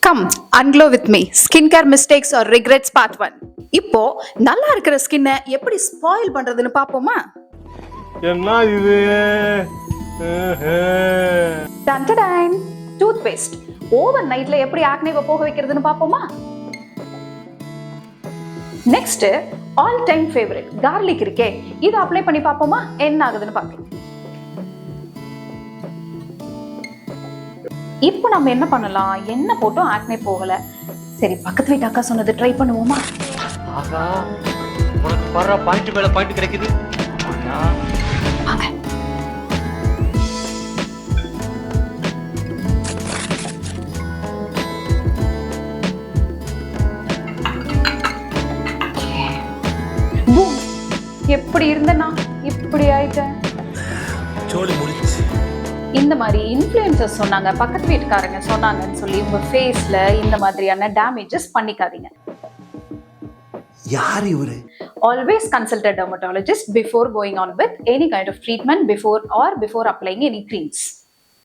Come அன்க்ளோ with me skin care mistakes or regrets part 1. இப்போ நல்லா இருக்கிற ஸ்கின்னை எப்படி ஸ்பாயில் பண்றதுன்னு பாப்போமா? என்ன இது? டன்டடைன் டூத் பேஸ்ட் ஓவர் நைட்ல எப்படி ஆக்னேவை போக வைக்கிறதுன்னு பாப்போமா? Next all time favourite garlic இருக்கே, இதை அப்ளை பண்ணி பாப்போமா என்ன ஆகுதுன்னு பார்க்கலாம். இப்போ நம்ம என்ன பண்ணலாம்? என்ன போட்டோம் ஆக்னே போகல. சரி, பக்கத்து வீட்டு அக்கா சொன்னது ட்ரை பண்ணுவோமா? ஆகா, உனக்கு பாரு பாயிண்ட் மேல பாயிண்ட் கிடைக்குது. வாங்க. எப்படி இருந்தனா இப்படி ஆயிட்டேன். சோலி முடிச்சு. இந்த மாதிரி இன்ஃப்ளூயன்சர்ஸ் சொன்னாங்க, பக்கத்து வீட்டுக்காரங்க சொன்னாங்கன்னு சொல்லி உங்க ஃபேஸ்ல இந்த மாதிரியான டேமேஜஸ் பண்ணிக்காதீங்க. யார் இவரு? Always consult a dermatologist before going on with any kind of treatment before applying any creams.